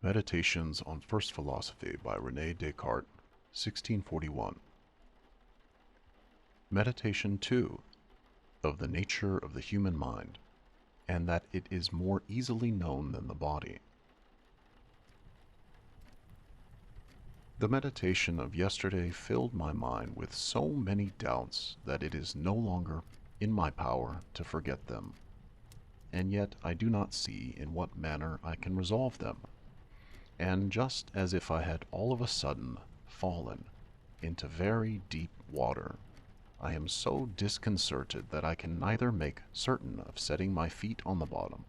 Meditations on First Philosophy by René Descartes, 1641. Meditation 2. Of the nature of the human mind, and that it is more easily known than the body. The meditation of yesterday filled my mind with so many doubts that it is no longer in my power to forget them, and yet I do not see in what manner I can resolve them. And just as if I had all of a sudden fallen into very deep water, I am so disconcerted that I can neither make certain of setting my feet on the bottom,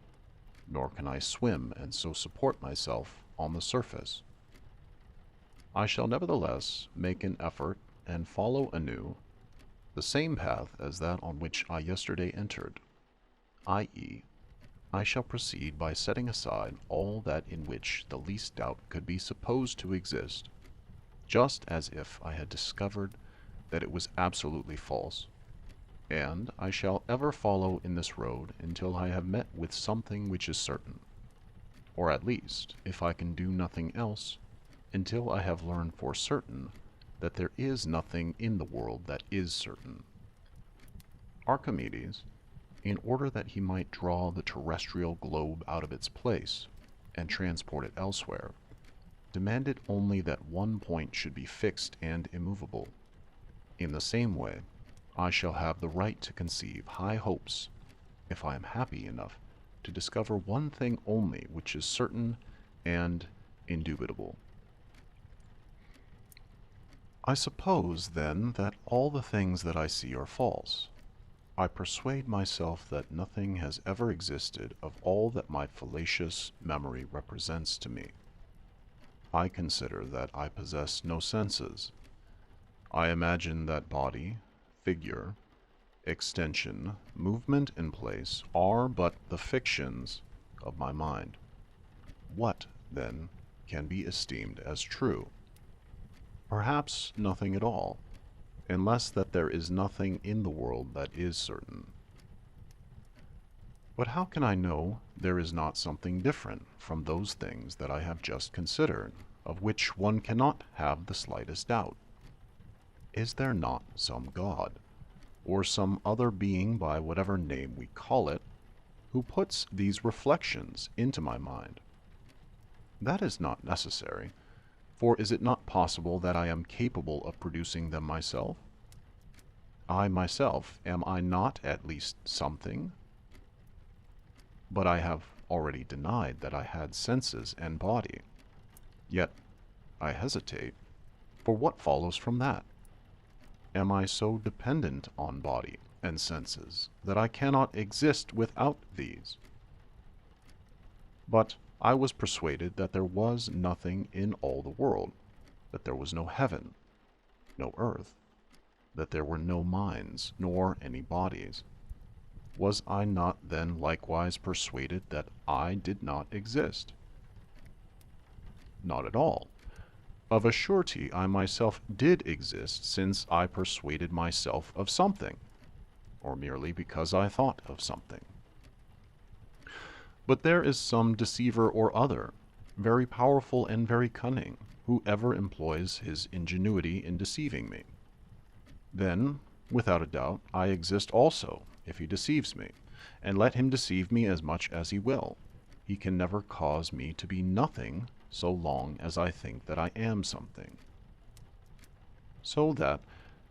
nor can I swim and so support myself on the surface. I shall nevertheless make an effort and follow anew the same path as that on which I yesterday entered, i.e., I shall proceed by setting aside all that in which the least doubt could be supposed to exist, just as if I had discovered that it was absolutely false, and I shall ever follow in this road until I have met with something which is certain, or at least, if I can do nothing else, until I have learned for certain that there is nothing in the world that is certain. Archimedes, in order that he might draw the terrestrial globe out of its place and transport it elsewhere, demanded only that one point should be fixed and immovable. In the same way, I shall have the right to conceive high hopes, if I am happy enough to discover one thing only which is certain and indubitable. I suppose, then, that all the things that I see are false. I persuade myself that nothing has ever existed of all that my fallacious memory represents to me. I consider that I possess no senses. I imagine that body, figure, extension, movement, and place are but the fictions of my mind. What, then, can be esteemed as true? Perhaps nothing at all, unless that there is nothing in the world that is certain. But how can I know there is not something different from those things that I have just considered, of which one cannot have the slightest doubt? Is there not some God, or some other being by whatever name we call it, who puts these reflections into my mind? That is not necessary. For is it not possible that I am capable of producing them myself? I myself, am I not at least something? But I have already denied that I had senses and body. Yet I hesitate, for what follows from that? Am I so dependent on body and senses that I cannot exist without these? But I was persuaded that there was nothing in all the world, that there was no heaven, no earth, that there were no minds, nor any bodies. Was I not then likewise persuaded that I did not exist? Not at all. Of a surety I myself did exist, since I persuaded myself of something, or merely because I thought of something. But there is some deceiver or other, very powerful and very cunning, who ever employs his ingenuity in deceiving me. Then, without a doubt, I exist also, if he deceives me, and let him deceive me as much as he will. He can never cause me to be nothing so long as I think that I am something. So that,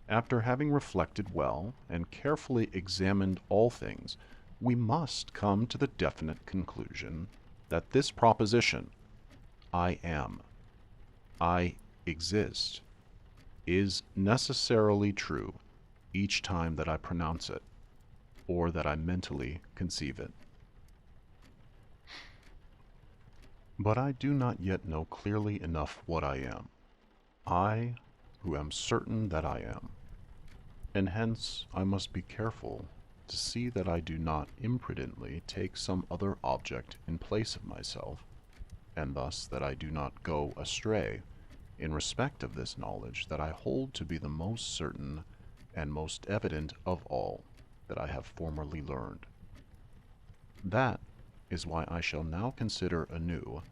after having reflected well and carefully examined all things, we must come to the definite conclusion that this proposition, I am, I exist, is necessarily true each time that I pronounce it, or that I mentally conceive it. But I do not yet know clearly enough what I am, I who am certain that I am, and hence I must be careful to see that I do not imprudently take some other object in place of myself, and thus that I do not go astray in respect of this knowledge that I hold to be the most certain and most evident of all that I have formerly learned. That is why I shall now consider anew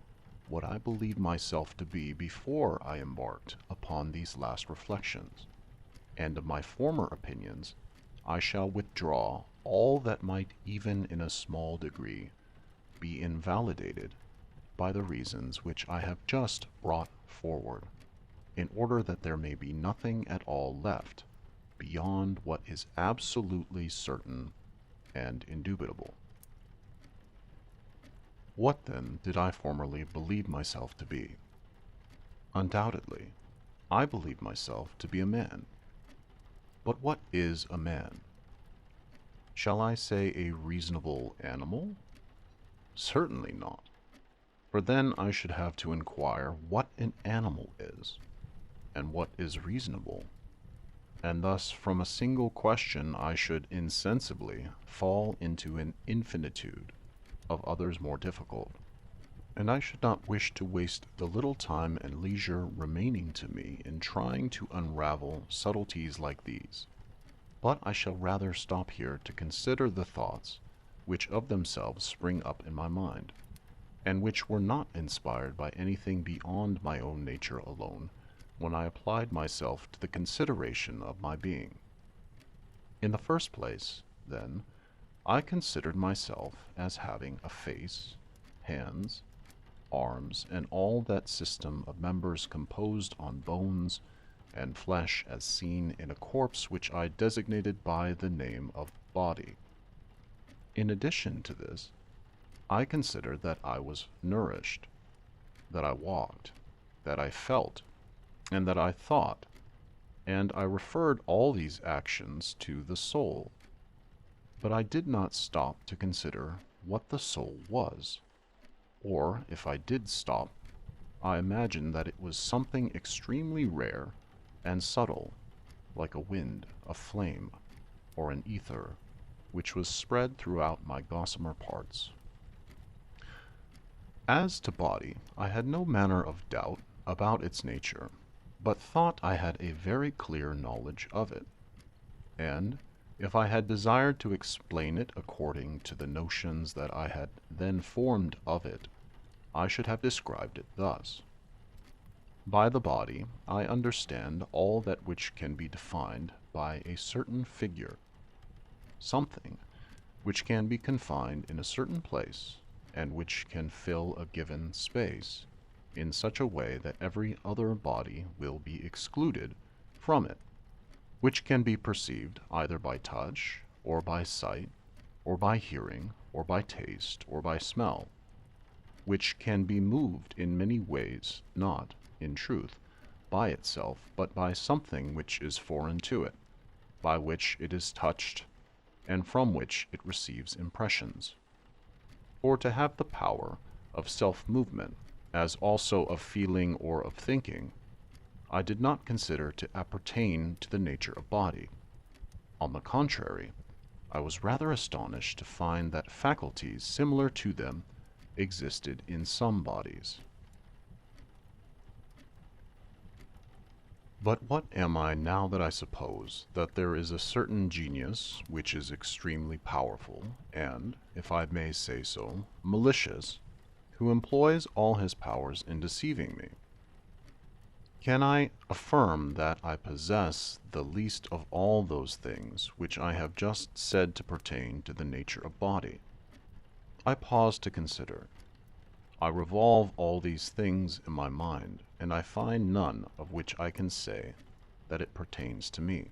what I believed myself to be before I embarked upon these last reflections, and of my former opinions I shall withdraw all that might even in a small degree be invalidated by the reasons which I have just brought forward, in order that there may be nothing at all left beyond what is absolutely certain and indubitable. What then did I formerly believe myself to be? Undoubtedly, I believed myself to be a man. But what is a man? Shall I say a reasonable animal? Certainly not, for then I should have to inquire what an animal is, and what is reasonable, and thus from a single question I should insensibly fall into an infinitude of others more difficult, and I should not wish to waste the little time and leisure remaining to me in trying to unravel subtleties like these. But I shall rather stop here to consider the thoughts which of themselves spring up in my mind, and which were not inspired by anything beyond my own nature alone, when I applied myself to the consideration of my being. In the first place, then, I considered myself as having a face, hands, arms, and all that system of members composed on bones and flesh as seen in a corpse, which I designated by the name of body. In addition to this, I considered that I was nourished, that I walked, that I felt, and that I thought, and I referred all these actions to the soul. But I did not stop to consider what the soul was, or if I did stop, I imagined that it was something extremely rare and subtle, like a wind, a flame, or an ether, which was spread throughout my gossamer parts. As to body, I had no manner of doubt about its nature, but thought I had a very clear knowledge of it, and if I had desired to explain it according to the notions that I had then formed of it, I should have described it thus. By the body, I understand all that which can be defined by a certain figure, something which can be confined in a certain place, and which can fill a given space in such a way that every other body will be excluded from it, which can be perceived either by touch, or by sight, or by hearing, or by taste, or by smell, which can be moved in many ways, not, in truth, by itself, but by something which is foreign to it, by which it is touched, and from which it receives impressions. Or to have the power of self-movement, as also of feeling or of thinking, I did not consider to appertain to the nature of body. On the contrary, I was rather astonished to find that faculties similar to them existed in some bodies. But what am I now that I suppose that there is a certain genius which is extremely powerful, and, if I may say so, malicious, who employs all his powers in deceiving me? Can I affirm that I possess the least of all those things which I have just said to pertain to the nature of body? I pause to consider. I revolve all these things in my mind, and I find none of which I can say that it pertains to me.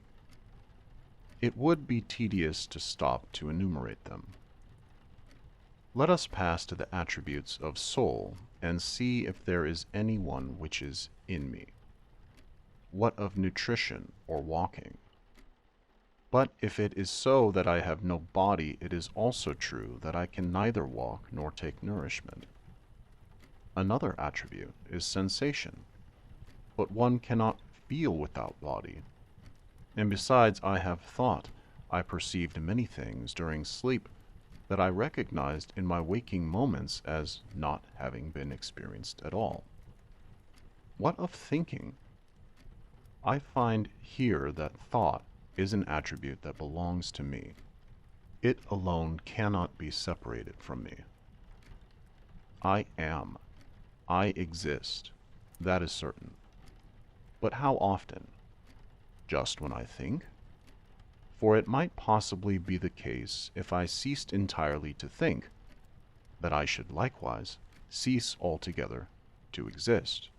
It would be tedious to stop to enumerate them. Let us pass to the attributes of soul, and see if there is any one which is in me. What of nutrition or walking? But if it is so that I have no body, it is also true that I can neither walk nor take nourishment. Another attribute is sensation, but one cannot feel without body. And besides, I have thought I perceived many things during sleep that I recognized in my waking moments as not having been experienced at all. What of thinking? I find here that thought is an attribute that belongs to me. It alone cannot be separated from me. I am. I exist, that is certain. But how often? Just when I think? For it might possibly be the case, if I ceased entirely to think, that I should likewise cease altogether to exist.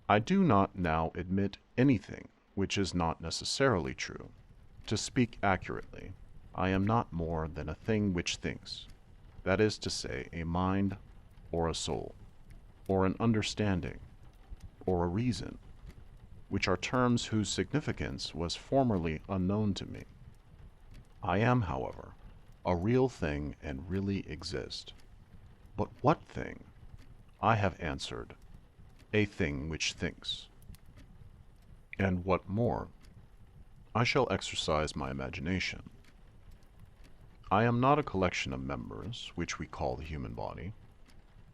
I do not now admit anything which is not necessarily true. To speak accurately, I am not more than a thing which thinks, that is to say, a mind, or a soul, or an understanding, or a reason, which are terms whose significance was formerly unknown to me. I am, however, a real thing and really exist. But what thing? I have answered, a thing which thinks. And what more? I shall exercise my imagination. I am not a collection of members, which we call the human body.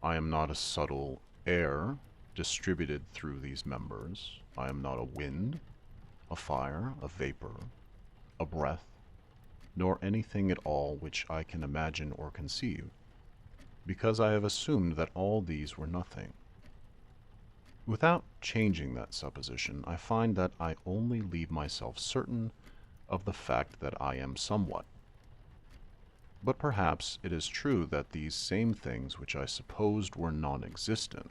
I am not a subtle air distributed through these members. I am not a wind, a fire, a vapor, a breath, nor anything at all which I can imagine or conceive, because I have assumed that all these were nothing. Without changing that supposition, I find that I only leave myself certain of the fact that I am somewhat. But perhaps it is true that these same things which I supposed were non-existent,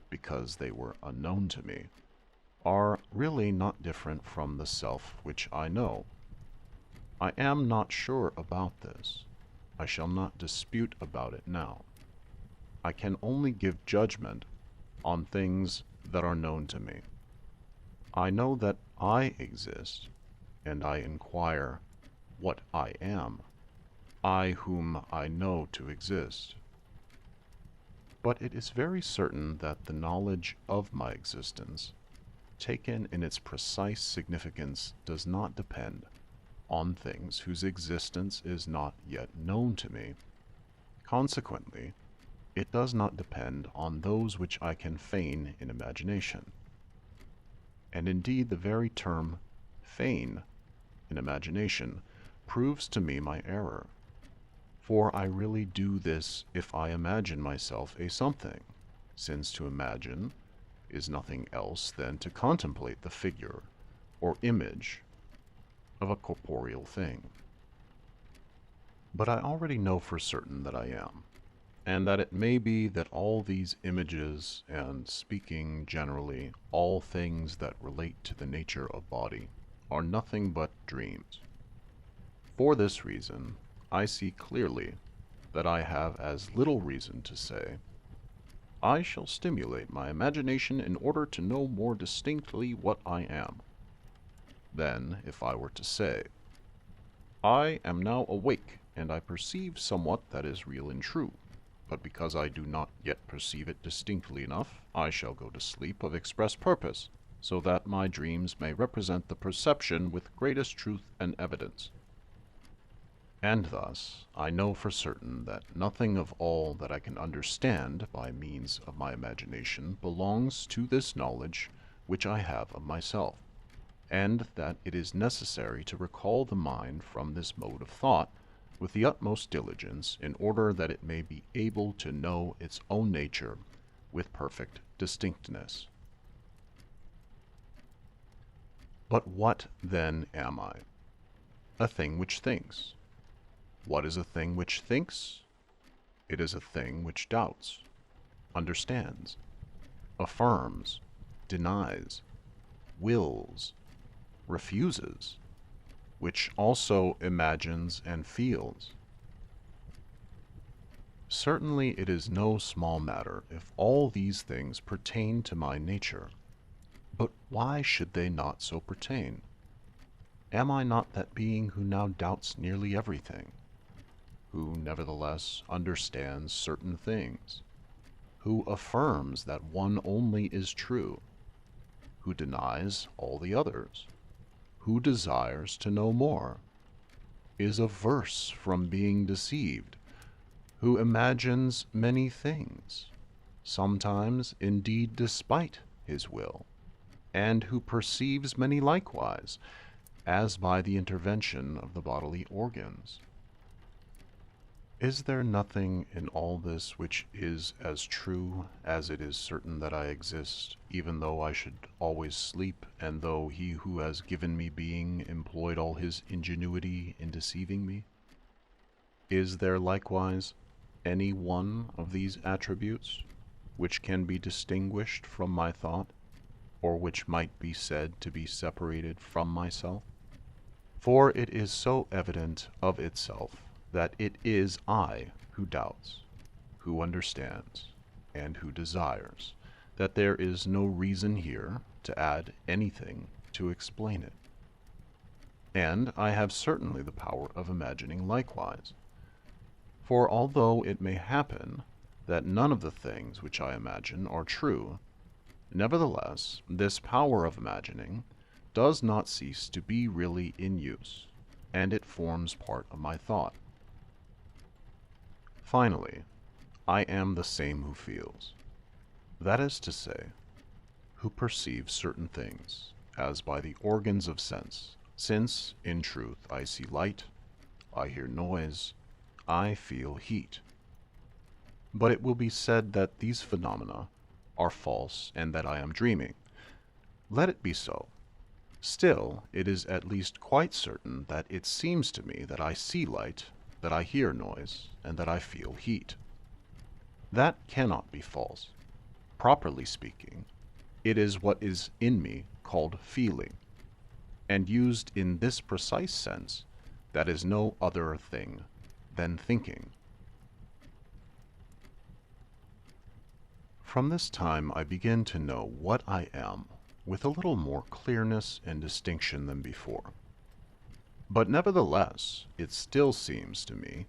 because they were unknown to me, are really not different from the self which I know. I am not sure about this. I shall not dispute about it now. I can only give judgment on things that are known to me. I know that I exist, and I inquire what I am, I whom I know to exist. But it is very certain that the knowledge of my existence, taken in its precise significance, does not depend on things whose existence is not yet known to me. Consequently, it does not depend on those which I can feign in imagination. And indeed the very term feign in imagination proves to me my error. For I really do this if I imagine myself a something, since to imagine is nothing else than to contemplate the figure or image of a corporeal thing. But I already know for certain that I am, and that it may be that all these images, and speaking generally, all things that relate to the nature of body, are nothing but dreams. For this reason, I see clearly that I have as little reason to say, I shall stimulate my imagination in order to know more distinctly what I am, than if I were to say, I am now awake, and I perceive somewhat that is real and true. But because I do not yet perceive it distinctly enough, I shall go to sleep of express purpose, so that my dreams may represent the perception with greatest truth and evidence. And thus I know for certain that nothing of all that I can understand by means of my imagination belongs to this knowledge which I have of myself, and that it is necessary to recall the mind from this mode of thought with the utmost diligence, in order that it may be able to know its own nature with perfect distinctness. But what then am I? A thing which thinks. What is a thing which thinks? It is a thing which doubts, understands, affirms, denies, wills, refuses, which also imagines and feels. Certainly it is no small matter if all these things pertain to my nature. But why should they not so pertain? Am I not that being who now doubts nearly everything, who nevertheless understands certain things, who affirms that one only is true, who denies all the others, who desires to know more, is averse from being deceived, who imagines many things, sometimes indeed despite his will, and who perceives many likewise, as by the intervention of the bodily organs? Is there nothing in all this which is as true as it is certain that I exist, even though I should always sleep, and though he who has given me being employed all his ingenuity in deceiving me? Is there likewise any one of these attributes which can be distinguished from my thought, or which might be said to be separated from myself? For it is so evident of itself that it is I who doubts, who understands, and who desires, that there is no reason here to add anything to explain it. And I have certainly the power of imagining likewise. For although it may happen that none of the things which I imagine are true, nevertheless this power of imagining does not cease to be really in use, and it forms part of my thought. Finally, I am the same who feels, that is to say, who perceives certain things, as by the organs of sense, since, in truth, I see light, I hear noise, I feel heat. But it will be said that these phenomena are false and that I am dreaming. Let it be so. Still, it is at least quite certain that it seems to me that I see light, that I hear noise, and that I feel heat. That cannot be false. Properly speaking, it is what is in me called feeling, and used in this precise sense, that is no other thing than thinking. From this time I begin to know what I am with a little more clearness and distinction than before. But nevertheless, it still seems to me,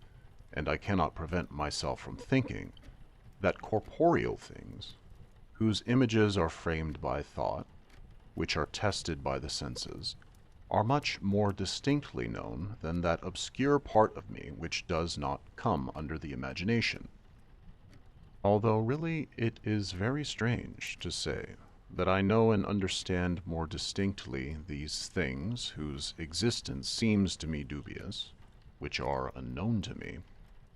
and I cannot prevent myself from thinking, that corporeal things, whose images are framed by thought, which are tested by the senses, are much more distinctly known than that obscure part of me which does not come under the imagination. Although really it is very strange to say that I know and understand more distinctly these things whose existence seems to me dubious, which are unknown to me,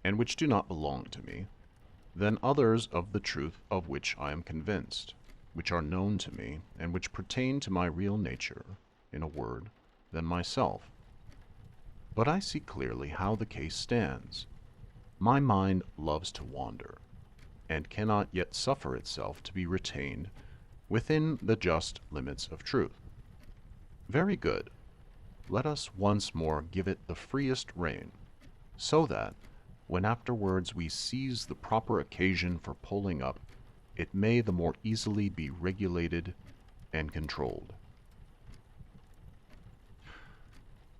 and which do not belong to me, than others of the truth of which I am convinced, which are known to me, and which pertain to my real nature, in a word, than myself. But I see clearly how the case stands. My mind loves to wander, and cannot yet suffer itself to be retained within the just limits of truth. Very good. Let us once more give it the freest rein, so that, when afterwards we seize the proper occasion for pulling up, it may the more easily be regulated and controlled.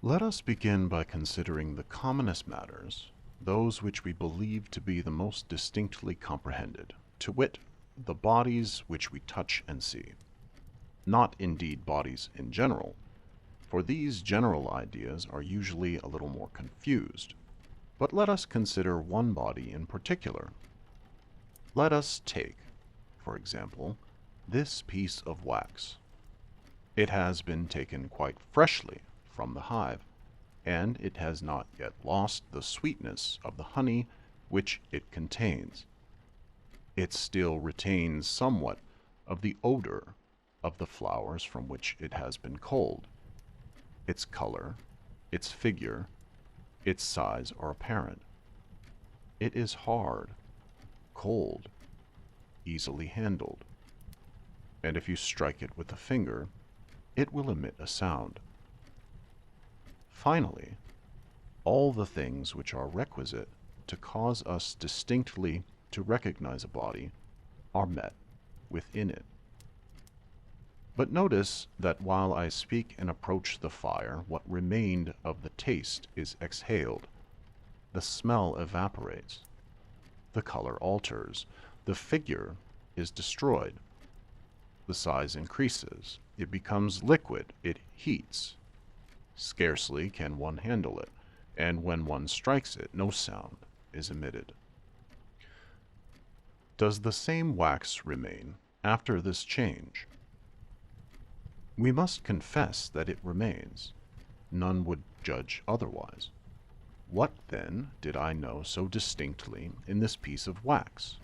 Let us begin by considering the commonest matters, those which we believe to be the most distinctly comprehended, to wit, the bodies which we touch and see. Not indeed bodies in general, for these general ideas are usually a little more confused, but let us consider one body in particular. Let us take, for example, this piece of wax. It has been taken quite freshly from the hive, and it has not yet lost the sweetness of the honey which it contains. It still retains somewhat of the odor of the flowers from which it has been culled. Its color, its figure, its size are apparent. It is hard, cold, easily handled, and if you strike it with a finger, it will emit a sound. Finally, all the things which are requisite to cause us distinctly to recognize a body are met within it. But notice that while I speak and approach the fire, what remained of the taste is exhaled. The smell evaporates. The color alters. The figure is destroyed. The size increases. It becomes liquid. It heats. Scarcely can one handle it, and when one strikes it, no sound is emitted. Does the same wax remain after this change? We must confess that it remains. None would judge otherwise. What, then, did I know so distinctly in this piece of wax?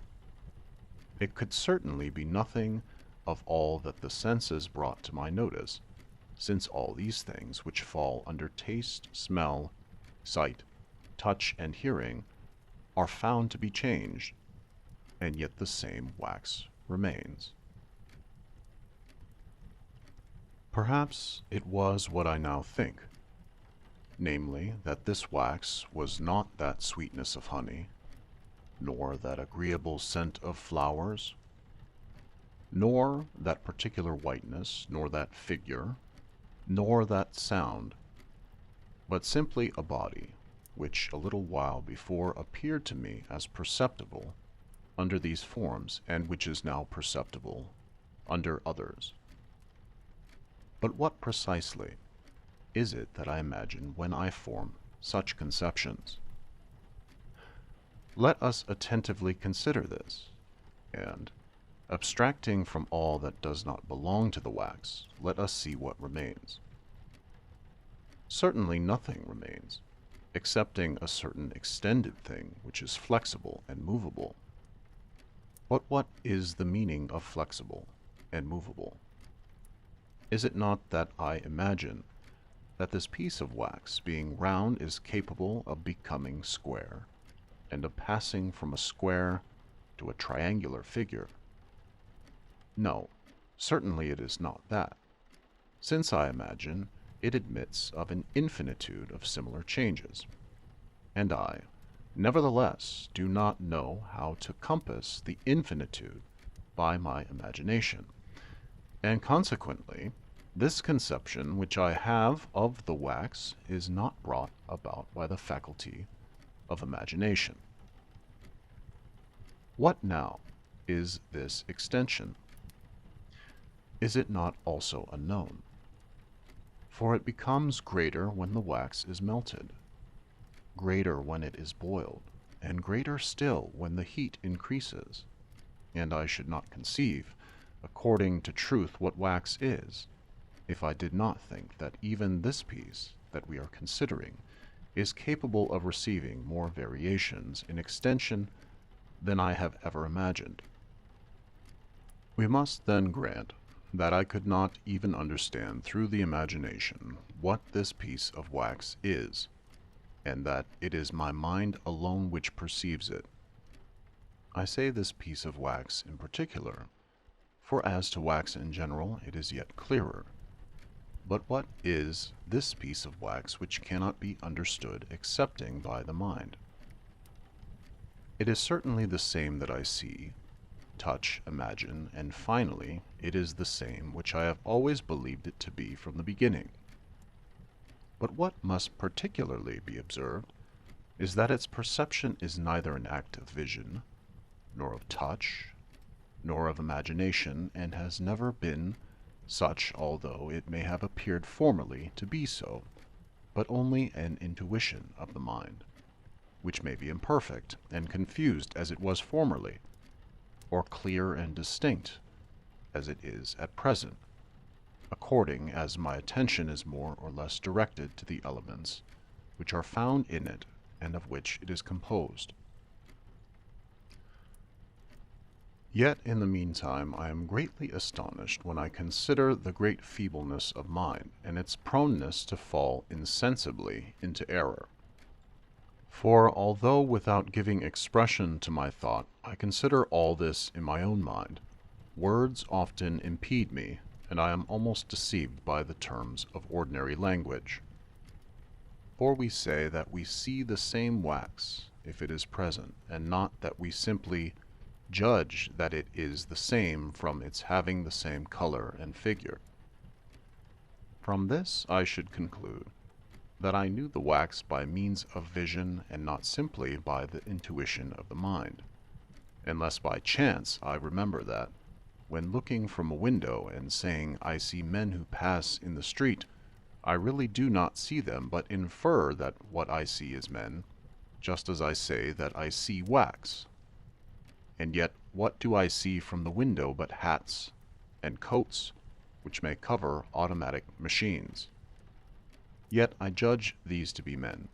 It could certainly be nothing of all that the senses brought to my notice, since all these things which fall under taste, smell, sight, touch, and hearing are found to be changed, and yet the same wax remains. Perhaps it was what I now think, namely, that this wax was not that sweetness of honey, nor that agreeable scent of flowers, nor that particular whiteness, nor that figure, nor that sound, but simply a body, which a little while before appeared to me as perceptible under these forms, and which is now perceptible under others. But what precisely is it that I imagine when I form such conceptions? Let us attentively consider this, and, abstracting from all that does not belong to the wax, let us see what remains. Certainly nothing remains, excepting a certain extended thing which is flexible and movable. But what is the meaning of flexible and movable? Is it not that I imagine that this piece of wax, being round, is capable of becoming square, and of passing from a square to a triangular figure? No, certainly it is not that, since I imagine it admits of an infinitude of similar changes, and I, nevertheless, do not know how to compass the infinitude by my imagination, and consequently this conception which I have of the wax is not brought about by the faculty of imagination. What now is this extension? Is it not also unknown? For it becomes greater when the wax is melted, greater when it is boiled, and greater still when the heat increases. And I should not conceive, according to truth, what wax is, if I did not think that even this piece that we are considering is capable of receiving more variations in extension than I have ever imagined. We must then grant that I could not even understand through the imagination what this piece of wax is, and that it is my mind alone which perceives it. I say this piece of wax in particular, for as to wax in general it is yet clearer. But what is this piece of wax which cannot be understood excepting by the mind? It is certainly the same that I see, touch, imagine, and finally it is the same which I have always believed it to be from the beginning. But what must particularly be observed is that its perception is neither an act of vision, nor of touch, nor of imagination, and has never been such, although it may have appeared formerly to be so, but only an intuition of the mind, which may be imperfect and confused as it was formerly, or clear and distinct as it is at present, according as my attention is more or less directed to the elements which are found in it and of which it is composed. Yet in the meantime I am greatly astonished when I consider the great feebleness of mine, and its proneness to fall insensibly into error. For although without giving expression to my thought I consider all this in my own mind, words often impede me, and I am almost deceived by the terms of ordinary language. For we say that we see the same wax if it is present, and not that we simply judge that it is the same from its having the same color and figure. From this I should conclude that I knew the wax by means of vision and not simply by the intuition of the mind, unless by chance I remember that, when looking from a window and saying I see men who pass in the street, I really do not see them, but infer that what I see is men, just as I say that I see wax. And yet what do I see from the window but hats and coats, which may cover automatic machines? Yet I judge these to be men.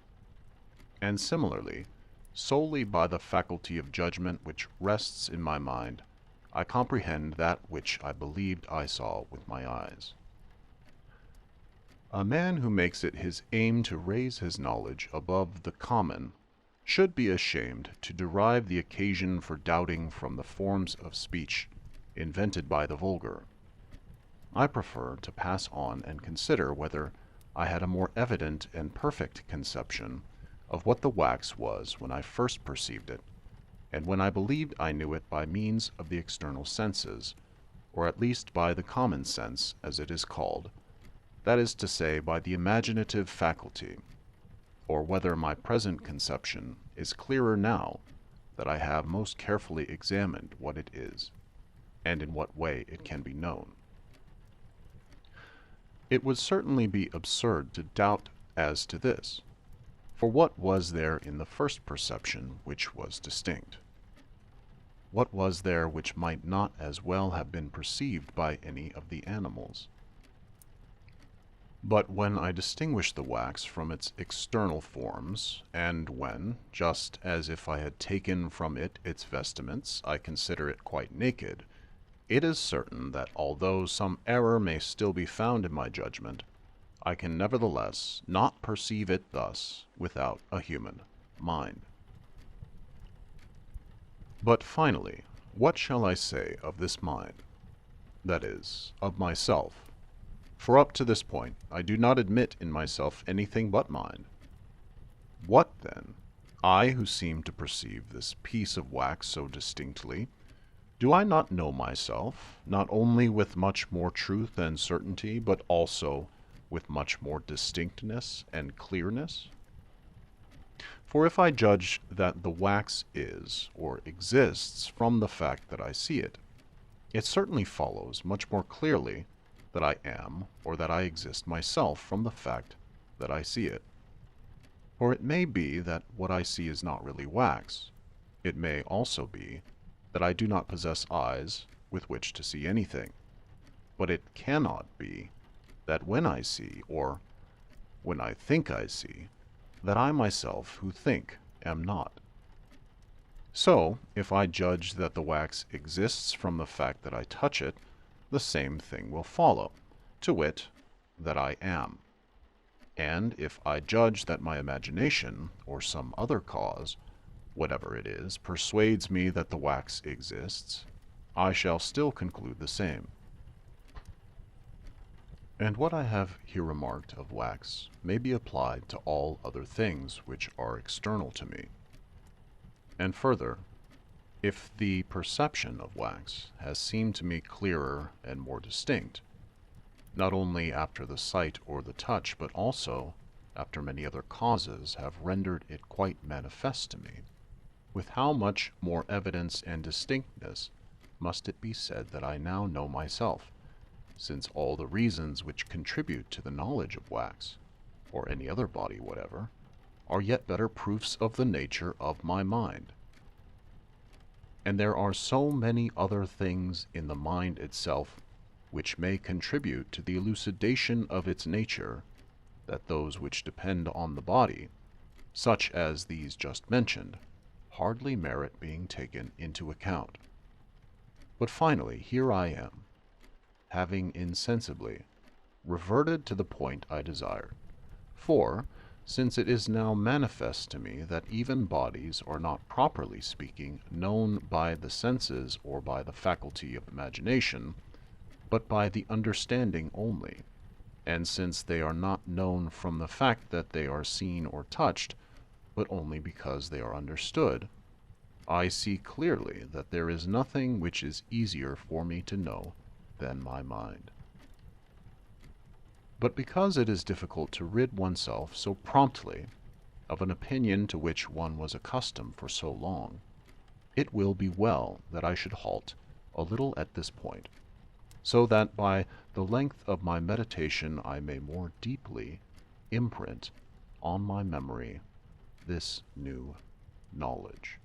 And similarly, solely by the faculty of judgment which rests in my mind, I comprehend that which I believed I saw with my eyes. A man who makes it his aim to raise his knowledge above the common should be ashamed to derive the occasion for doubting from the forms of speech invented by the vulgar. I prefer to pass on and consider whether I had a more evident and perfect conception of what the wax was when I first perceived it, and when I believed I knew it by means of the external senses, or at least by the common sense, as it is called, that is to say, by the imaginative faculty, or whether my present conception is clearer now that I have most carefully examined what it is, and in what way it can be known. It would certainly be absurd to doubt as to this, for what was there in the first perception which was distinct? What was there which might not as well have been perceived by any of the animals? But when I distinguish the wax from its external forms, and when, just as if I had taken from it its vestments, I consider it quite naked, it is certain that although some error may still be found in my judgment, I can nevertheless not perceive it thus without a human mind. But finally, what shall I say of this mind? That is, of myself. For up to this point, I do not admit in myself anything but mind. What, then, I who seem to perceive this piece of wax so distinctly, do I not know myself, not only with much more truth and certainty, but also with much more distinctness and clearness? For if I judge that the wax is, or exists, from the fact that I see it, it certainly follows much more clearly that I am, or that I exist myself from the fact that I see it. For it may be that what I see is not really wax. It may also be that I do not possess eyes with which to see anything. But it cannot be that when I see, or when I think I see, that I myself who think am not. So, if I judge that the wax exists from the fact that I touch it, the same thing will follow, to wit, that I am. And if I judge that my imagination, or some other cause, whatever it is, persuades me that the wax exists, I shall still conclude the same. And what I have here remarked of wax may be applied to all other things which are external to me. And further, if the perception of wax has seemed to me clearer and more distinct, not only after the sight or the touch, but also after many other causes have rendered it quite manifest to me, with how much more evidence and distinctness must it be said that I now know myself, since all the reasons which contribute to the knowledge of wax, or any other body whatever, are yet better proofs of the nature of my mind. And there are so many other things in the mind itself which may contribute to the elucidation of its nature, that those which depend on the body, such as these just mentioned, hardly merit being taken into account. But finally, here I am, having insensibly reverted to the point I desired. For, since it is now manifest to me that even bodies are not properly speaking known by the senses or by the faculty of imagination, but by the understanding only, and since they are not known from the fact that they are seen or touched, but only because they are understood, I see clearly that there is nothing which is easier for me to know than my mind. But because it is difficult to rid oneself so promptly of an opinion to which one was accustomed for so long, it will be well that I should halt a little at this point, so that by the length of my meditation I may more deeply imprint on my memory this new knowledge.